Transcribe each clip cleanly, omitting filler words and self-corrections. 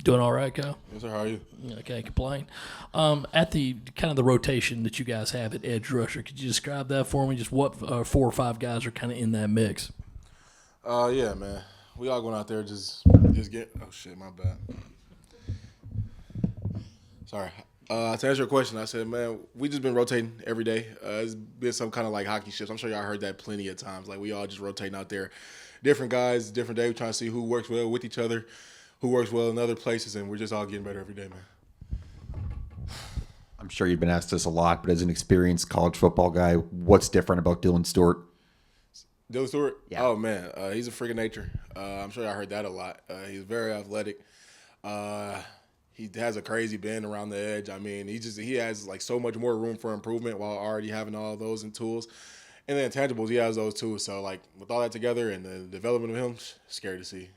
Doing all right, Kyle? Yes, sir. How are you? I can't complain. At the kind of the rotation that you guys have at edge rusher, could you describe that for me? Just what 4 or 5 guys are kind of in that mix? Yeah, man. We all going out there just get. Oh shit, my bad. Sorry. To answer your question, I said, man, we just been rotating every day. It's been some kind of like hockey shifts. I'm sure y'all heard that plenty of times. Like we all just rotating out there, different guys, different day. We're trying to see who works well with each other, who works well in other places, and we're just all getting better every day, man. I'm sure you've been asked this a lot, but as an experienced college football guy, what's different about Dylan Stewart? Dylan Stewart? Yeah. Oh, man. He's a freak of nature. I'm sure y'all heard that a lot. He's very athletic. He has a crazy bend around the edge. I mean, he has like so much more room for improvement while already having all those in tools. And the intangibles, he has those too. So, like, with all that together and the development of him, scary to see.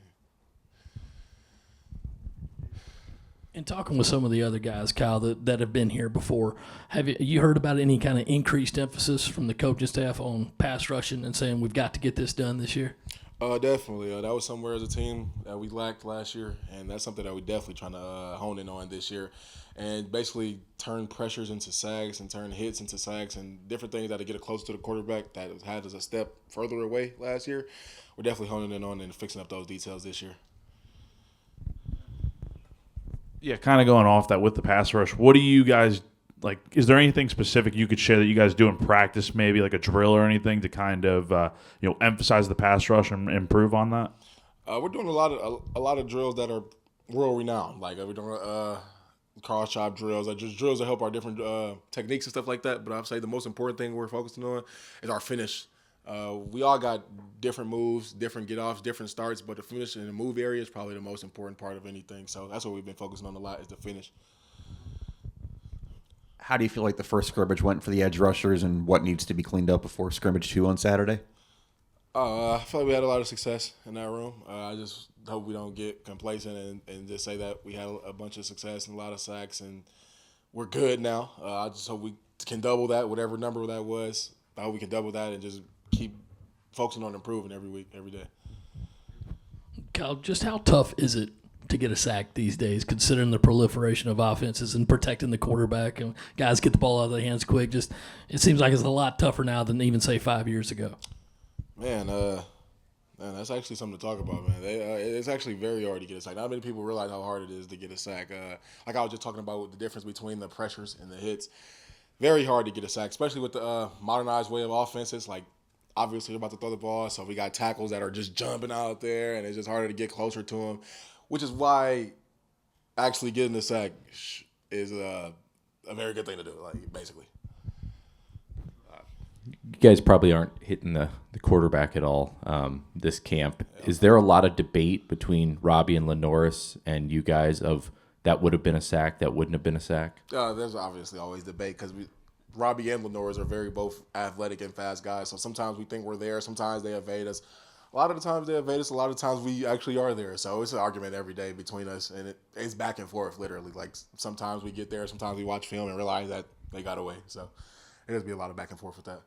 In talking with some of the other guys, Kyle, that have been here before, have you heard about any kind of increased emphasis from the coaching staff on pass rushing and saying we've got to get this done this year? Definitely. That was somewhere as a team that we lacked last year, and that's something that we definitely trying to hone in on this year, and basically turn pressures into sacks and turn hits into sacks and different things that get it closer to the quarterback that had us a step further away last year. We're definitely honing in on and fixing up those details this year. Yeah, kind of going off that with the pass rush, what do you guys like? Is there anything specific you could share that you guys do in practice, maybe like a drill or anything to kind of emphasize the pass rush and improve on that? We're doing a lot of drills that are world renowned. Like we're doing cross chop drills, like just drills that help our different techniques and stuff like that. But I'd say the most important thing we're focusing on is our finish. We all got different moves, different get-offs, different starts, but the finish in the move area is probably the most important part of anything. So that's what we've been focusing on a lot is the finish. How do you feel like the first scrimmage went for the edge rushers and what needs to be cleaned up before scrimmage 2 on Saturday? I feel like we had a lot of success in that room. I just hope we don't get complacent and just say that we had a bunch of success and a lot of sacks and we're good now. I just hope we can double that, whatever number that was. I hope we can double that and just keep focusing on improving every week, every day. Kyle, just how tough is it to get a sack these days, considering the proliferation of offenses and protecting the quarterback and guys get the ball out of their hands quick? Just it seems like it's a lot tougher now than even say 5 years ago. Man, that's actually something to talk about, man. It's actually very hard to get a sack. Not many people realize how hard it is to get a sack. Like I was just talking about the difference between the pressures and the hits. Very hard to get a sack, especially with the modernized way of offenses. Like, obviously, they're about to throw the ball, so we got tackles that are just jumping out there, and it's just harder to get closer to them, which is why actually getting the sack is a very good thing to do, like, basically. You guys probably aren't hitting the quarterback at all this camp. Yeah. Is there a lot of debate between Robbie and Lenoris and you guys of that would have been a sack, that wouldn't have been a sack? There's obviously always debate because Robbie and Lenoris are very both athletic and fast guys. So sometimes we think we're there. Sometimes they evade us. A lot of the times they evade us. A lot of times we actually are there. So it's an argument every day between us, and it's back and forth, literally. Like sometimes we get there. Sometimes we watch film and realize that they got away. So it has to be a lot of back and forth with that.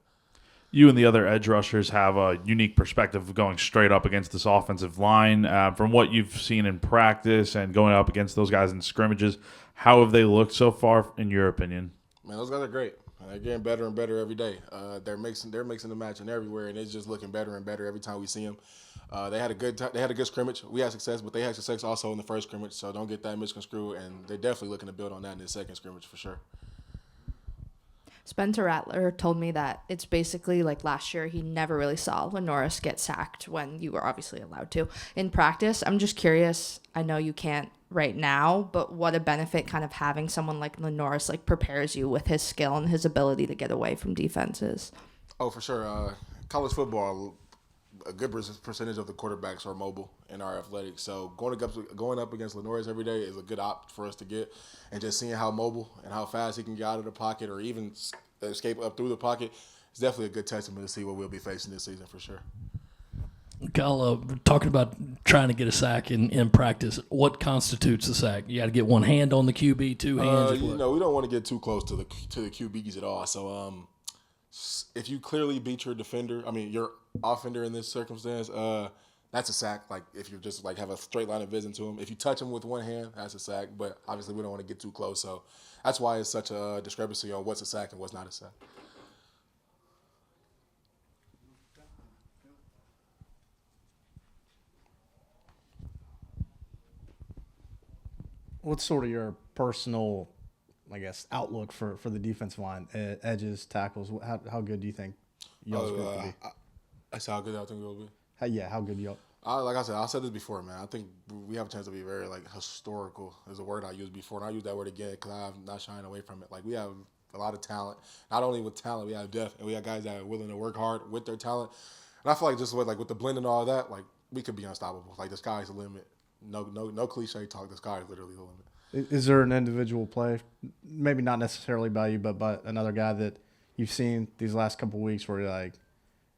You and the other edge rushers have a unique perspective of going straight up against this offensive line. From what you've seen in practice and going up against those guys in scrimmages, how have they looked so far, in your opinion? Man, those guys are great. They're getting better and better every day. They're mixing the matching everywhere, and it's just looking better and better every time we see them. They had a good scrimmage. We had success, but they had success also in the first scrimmage. So don't get that misconstrued. And they're definitely looking to build on that in the second scrimmage for sure. Spencer Rattler told me that it's basically like last year he never really saw Lenoris get sacked when you were obviously allowed to in practice. I'm just curious. I know you can't right now, but what a benefit kind of having someone like Lenoris like prepares you with his skill and his ability to get away from defenses. Oh, for sure. College football, a good percentage of the quarterbacks are mobile and are athletic. So going up against Lenoris every day is a good opt for us to get, and just seeing how mobile and how fast he can get out of the pocket or even escape up through the pocket is definitely a good testament to see what we'll be facing this season for sure. Kyle, talking about trying to get a sack in practice, what constitutes a sack? You got to get one hand on the QB, two hands. We don't want to get too close to the QBs at all. So if you clearly beat your defender, your offender in this circumstance, that's a sack. Like if you're just like have a straight line of vision to him. If you touch him with one hand, that's a sack. But obviously we don't want to get too close, so that's why it's such a discrepancy on what's a sack and what's not a sack. What's sort of your personal, I guess, outlook for the defensive line, edges, tackles? How good do you think y'all's group will be? That's how good I think it will be. How good y'all? Like I said this before, man. I think we have a chance to be very like historical. Is a word I used before, and I use that word again because I'm not shying away from it. Like we have a lot of talent. Not only with talent, we have depth, and we have guys that are willing to work hard with their talent. And I feel like just with the blend and all that, like we could be unstoppable. Like the sky's the limit. No cliche talk. The sky is literally the limit. Is there an individual play, maybe not necessarily by you, but by another guy that you've seen these last couple of weeks where you're like,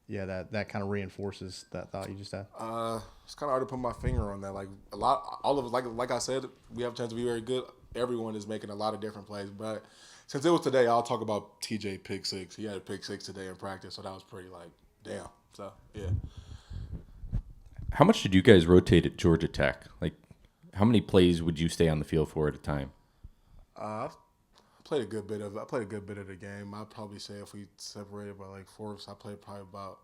yeah, that kind of reinforces that thought you just had? It's kind of hard to put my finger on that. Like all of it, like I said, we have a chance to be very good. Everyone is making a lot of different plays, but since it was today, I'll talk about TJ pick six. He had a pick six today in practice, so that was pretty like, damn. So yeah. How much did you guys rotate at Georgia Tech? Like, how many plays would you stay on the field for at a time? I played a good bit of the game. I'd probably say if we separated by like fourths, I played probably about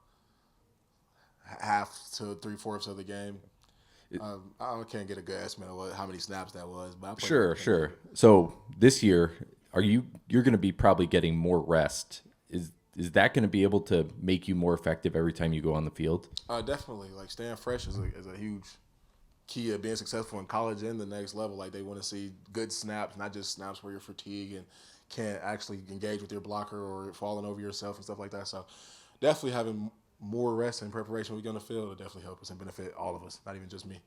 half to 3/4 of the game. I can't get a good estimate of how many snaps that was, but I played Sure. So this year, you're going to be probably getting more rest. Is that going to be able to make you more effective every time you go on the field? Definitely. Like staying fresh is a huge key of being successful in college and the next level. Like they want to see good snaps, not just snaps where you're fatigued and can't actually engage with your blocker or falling over yourself and stuff like that. So definitely having more rest and preparation when we get on the field will definitely help us and benefit all of us, not even just me.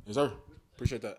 Yes, sir. Appreciate that.